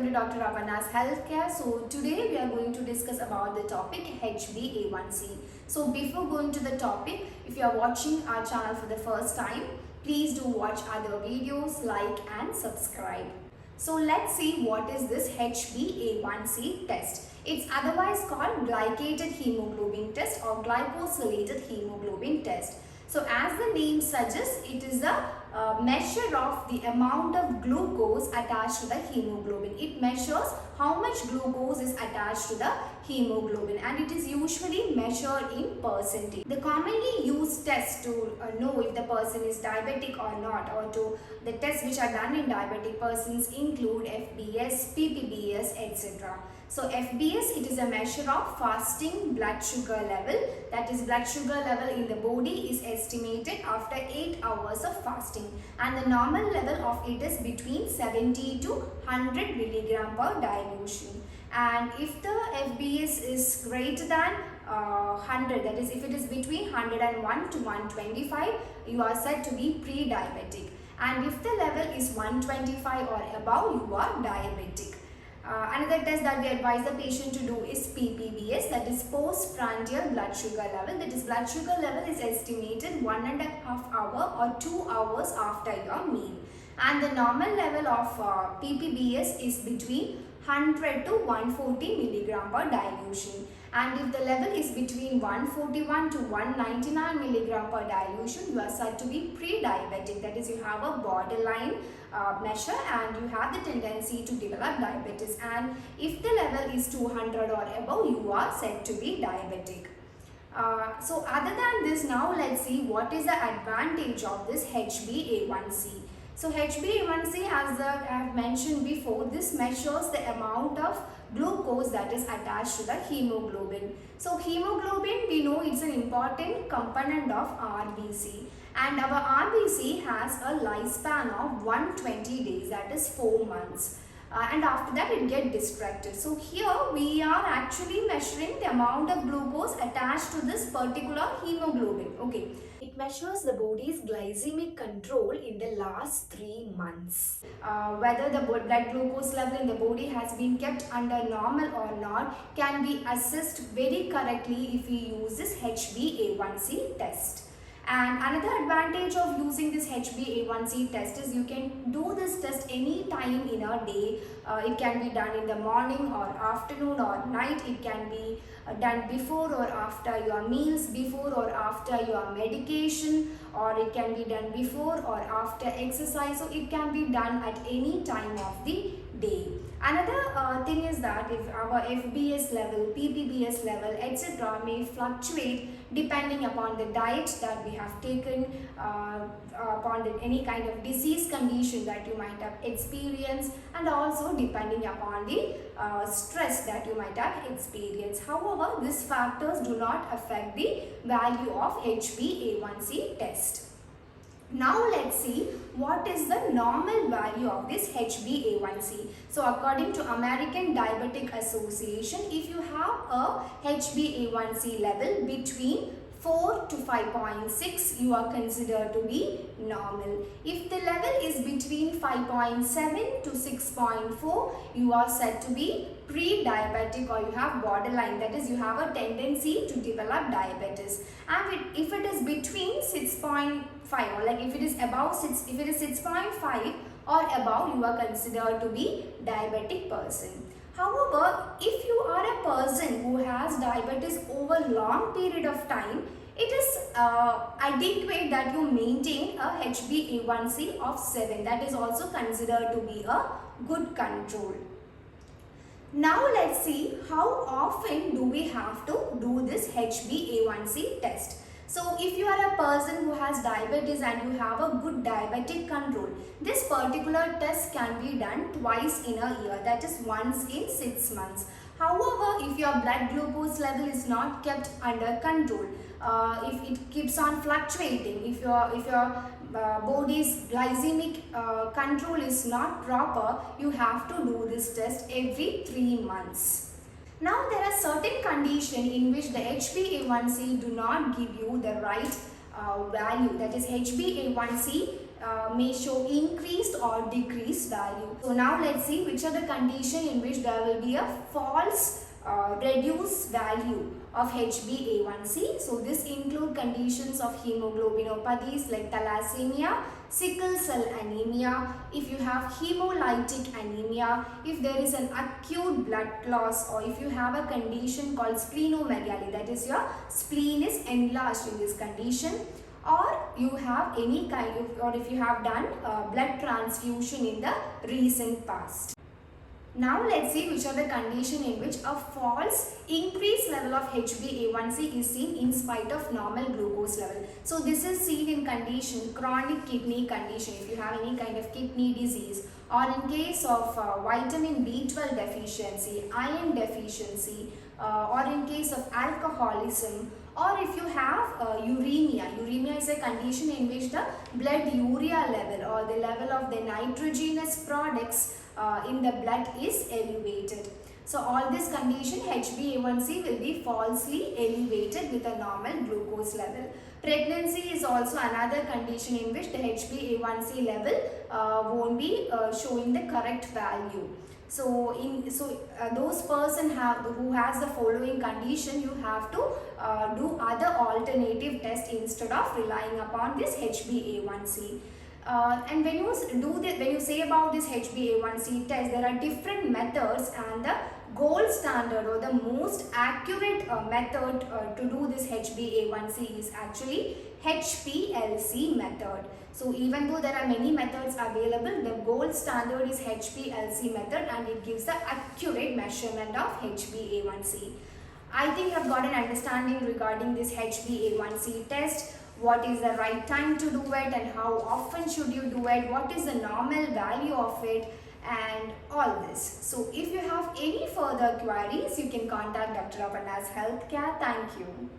welcome to Dr. Aparna's Healthcare. So today we are going to discuss about the topic HbA1c. So before going to the topic, if you are watching our channel for the first time, please do watch other videos, like and subscribe. So let's see what is this HbA1c test. It's otherwise called glycated hemoglobin test or glycosylated hemoglobin test. So as the name suggests, it is a measure of the amount of glucose attached to the hemoglobin. It measures how much glucose is attached to the hemoglobin, and it is usually measured in percentage. The commonly used tests to know if the person is diabetic or not, or to the tests which are done in diabetic persons include FBS, PPBS, etc. So FBS, it is a measure of fasting blood sugar level, that is blood sugar level in the body is estimated after 8 hours of fasting, and the normal level of it is between 70 to 100 milligram per dilution. And if the FBS is greater than 100, that is if it is between 101 to 125, you are said to be pre-diabetic, and if the level is 125 or above, you are diabetic. Another test that we advise the patient to do is PPBS, that is postprandial blood sugar level. That is blood sugar level is estimated 1.5 hour or 2 hours after your meal, and the normal level of PPBS is between 100 to 140 milligram per dilution, and if the level is between 141 to 199 milligram per dilution, you are said to be pre-diabetic, that is you have a borderline measure and you have the tendency to develop diabetes, and if the level is 200 or above, you are said to be diabetic. So other than this, now let's see what is the advantage of this HbA1c. So HbA1c, as I have mentioned before, this measures the amount of glucose that is attached to the hemoglobin. So hemoglobin, we know it's an important component of RBC, and our RBC has a lifespan of 120 days, that is 4 months. And after that it gets destructed. So here we are actually measuring the amount of glucose attached to this particular hemoglobin. Okay. It measures the body's glycemic control in the last 3 months. Whether the blood glucose level in the body has been kept under normal or not can be assessed very correctly if we use this HbA1c test. And another advantage of using this HbA1c test is you can do this test any time in a day. It can be done in the morning or afternoon or night. It can be done before or after your meals, before or after your medication, or it can be done before or after exercise. So it can be done at any time of the day. Another thing is that if our FBS level, PPBS level, etc. may fluctuate depending upon the diet that we have taken, upon any kind of disease condition that you might have experienced, and also depending upon the stress that you might have experienced. However, these factors do not affect the value of HbA1c test. Now let's see what is the normal value of this HbA1c. So according to American Diabetic Association, if you have a HbA1c level between 4 to 5.6, you are considered to be normal. If the level is between 5.7 to 6.4, you are said to be pre-diabetic, or you have borderline, that is you have a tendency to develop diabetes. And if it is between 6.5, or like if it is above 6, if it is 6.5 or above, you are considered to be diabetic person. However, if you are a person who has diabetes over long period of time, it is adequate that you maintain a HbA1c of 7. That is also considered to be a good control. Now let's see how often do we have to do this HbA1c test. So if you are a person who has diabetes and you have a good diabetic control, this particular test can be done twice in a year, that is once in 6 months. However, if your blood glucose level is not kept under control, if it keeps on fluctuating, if your body's glycemic control is not proper, you have to do this test every 3 months. Now there are certain conditions in which the HbA1c do not give you the right value, that is HbA1c may show increased or decreased value. So now let's see which are the conditions in which there will be a false reduced value of HbA1c. So this include conditions of hemoglobinopathies like thalassemia, sickle cell anemia, if you have hemolytic anemia, if there is an acute blood loss, or if you have a condition called splenomegaly, that is your spleen is enlarged in this condition, or you have any kind of, or if you have done blood transfusion in the recent past. Now let's see which are the conditions in which a false increased level of HbA1c is seen in spite of normal glucose level. So this is seen in condition chronic kidney condition, if you have any kind of kidney disease, or in case of vitamin B12 deficiency, iron deficiency, or in case of alcoholism, or if you have uremia. Uremia is a condition in which the blood urea level or the level of the nitrogenous products in the blood is elevated. So all this condition HbA1c will be falsely elevated with a normal glucose level. Pregnancy is also another condition in which the HbA1c level won't be showing the correct value. So those person who has the following condition, you have to do other alternative test instead of relying upon this HbA1c. And when you say about this HbA1c test, there are different methods, and the gold standard or the most accurate method to do this HbA1c is actually HPLC method. So even though there are many methods available, the gold standard is HPLC method, and it gives the accurate measurement of HbA1c. I think you have got an understanding regarding this HbA1c test. What is the right time to do it, and how often should you do it, what is the normal value of it, and all this. So if you have any further queries, you can contact Dr. Aparna's Healthcare. Thank you.